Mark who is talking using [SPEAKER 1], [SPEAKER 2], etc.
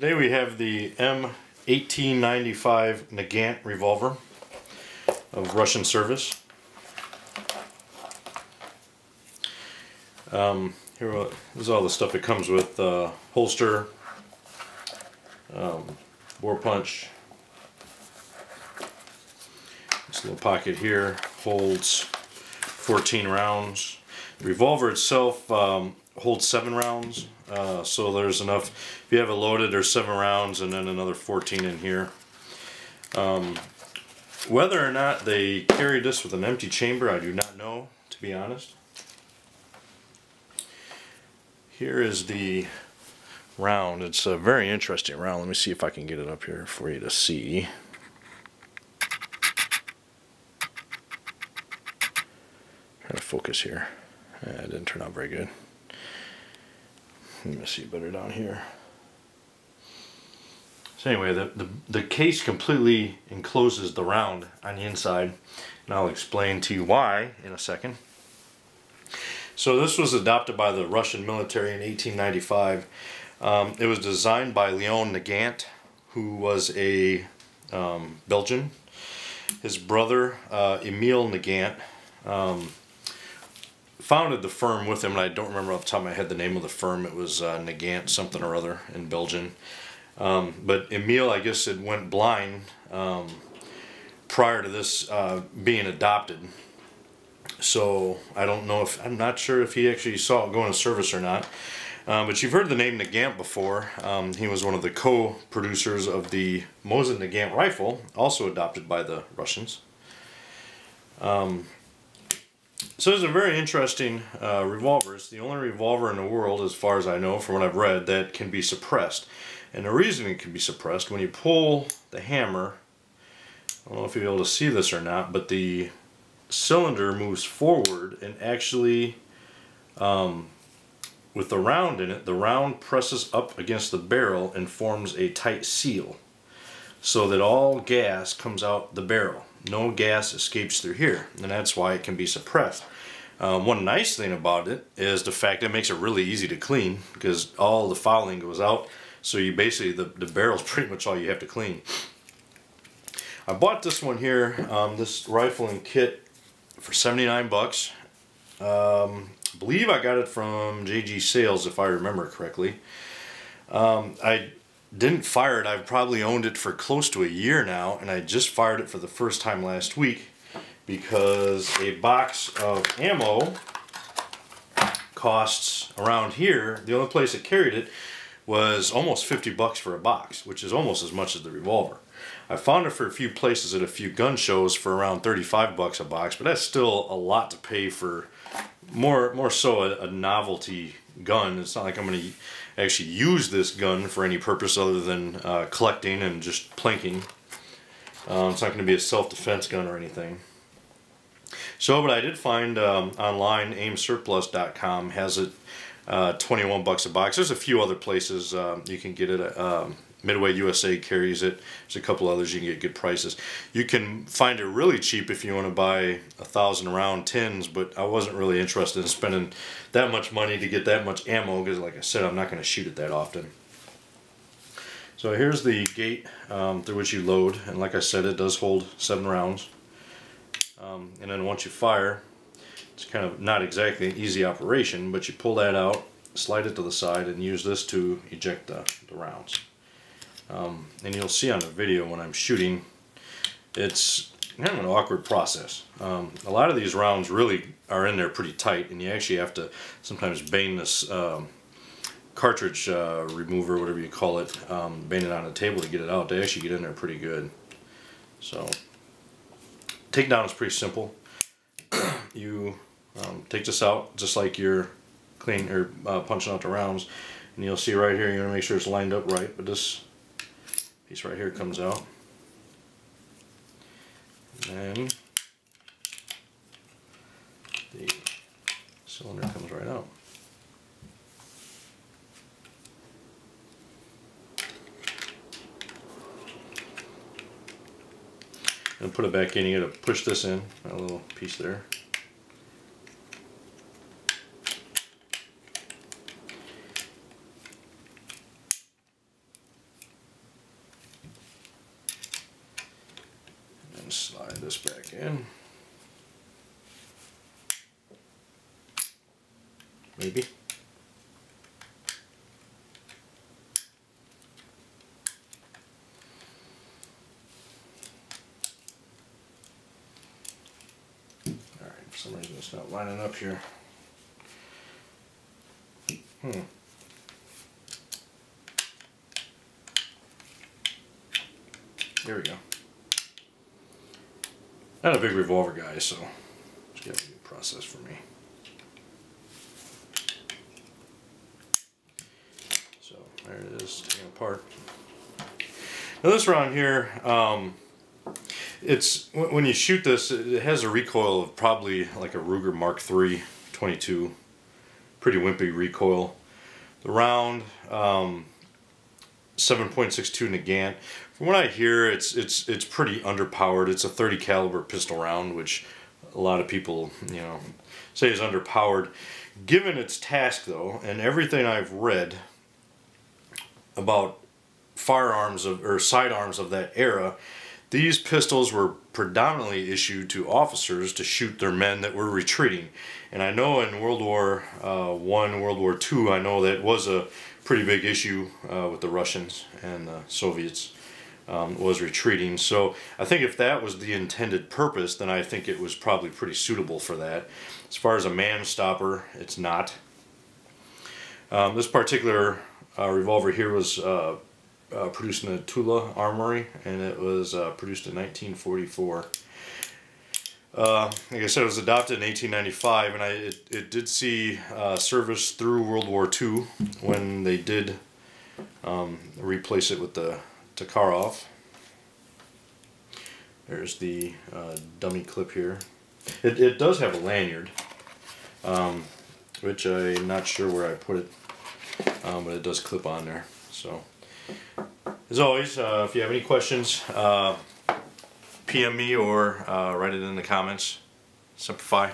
[SPEAKER 1] Today we have the M1895 Nagant Revolver of Russian service. Here is all the stuff it comes with: holster, bore punch. This little pocket here holds 14 rounds. The revolver itself holds 7 rounds, so there's enough. If you have it loaded, there's 7 rounds and then another 14 in here. Whether or not they carry this with an empty chamber, I do not know, to be honest. Here is the round. It's a very interesting round. Let me see if I can get it up here for you to see. Trying to focus here. It didn't turn out very good. Let me see better down here. So anyway, the case completely encloses the round on the inside, and I'll explain to you why in a second. So this was adopted by the Russian military in 1895. It was designed by Leon Nagant, who was a Belgian. His brother, Emil Nagant, founded the firm with him, and I don't remember off the top of my head the name of the firm. It was Nagant something or other in Belgium. But Emil, I guess, it went blind prior to this being adopted. So I don't know if, I'm not sure if he actually saw it go into service or not. But you've heard the name Nagant before. He was one of the co-producers of the Mosin Nagant rifle, also adopted by the Russians. So it's a very interesting revolver. It's the only revolver in the world, as far as I know, from what I've read, that can be suppressed. And the reason it can be suppressed, when you pull the hammer, I don't know if you'll be able to see this or not, but the cylinder moves forward, and actually, with the round in it, the round presses up against the barrel and forms a tight seal, so that all gas comes out the barrel. No gas escapes through here, and that's why it can be suppressed. One nice thing about it is the fact that it makes it really easy to clean, because all the fouling goes out, so you basically, the barrel's pretty much all you have to clean. I bought this one here, this rifling kit, for 79 bucks. I believe I got it from JG Sales, if I remember correctly. I didn't fire it. I've probably owned it for close to a year now, and I just fired it for the first time last week because a box of ammo costs around here, the only place that carried it was almost 50 bucks for a box, which is almost as much as the revolver. I found it for a few places at a few gun shows for around 35 bucks a box, but that's still a lot to pay for more so a novelty gun. It's not like I'm going to actually use this gun for any purpose other than collecting and just plinking. It's not going to be a self-defense gun or anything. So, but I did find online, aimsurplus.com has it 21 bucks a box. There's a few other places you can get it. Midway USA carries it. There's a couple others you can get good prices. You can find it really cheap if you want to buy 1,000 round tins, but I wasn't really interested in spending that much money to get that much ammo because, like I said, I'm not going to shoot it that often. So here's the gate through which you load, and like I said, it does hold 7 rounds. And then once you fire, it's kind of not exactly an easy operation, but you pull that out, slide it to the side, and use this to eject the rounds. And you'll see on the video when I'm shooting, it's kind of an awkward process. A lot of these rounds really are in there pretty tight, and you actually have to sometimes bang this cartridge remover, whatever you call it, bang it on the table to get it out. They actually get in there pretty good. So takedown is pretty simple. You take this out just like you're cleaning or punching out the rounds, and you'll see right here, you want to make sure it's lined up right, but this piece right here comes out, and then the cylinder comes right out. And put it back in, you gotta push this in, that little piece there. just slide this back in. Maybe. Alright, for some reason it's not lining up here. There we go. Not a big revolver guy, so it's got to be a process for me. So there it is, taken apart. Now this round here, it's when you shoot this, it has a recoil of probably like a Ruger Mark III 22. Pretty wimpy recoil. The round, 7.62 Nagant. From what I hear, it's pretty underpowered. It's a 30 caliber pistol round, which a lot of people, you know, say is underpowered. Given its task, though, and everything I've read about firearms or sidearms of that era, these pistols were predominantly issued to officers to shoot their men that were retreating. And I know in World War I, World War II, I know that was a pretty big issue with the Russians and the Soviets, was retreating. So I think if that was the intended purpose, then I think it was probably pretty suitable for that. As far as a man stopper, it's not. This particular revolver here was produced in the Tula Armory, and it was produced in 1944. Like I said, it was adopted in 1895, and it did see service through World War II when they did replace it with the Tokarov. There's the dummy clip here. It does have a lanyard, which I'm not sure where I put it, but it does clip on there. So, as always, if you have any questions, PM me or write it in the comments. Simplify.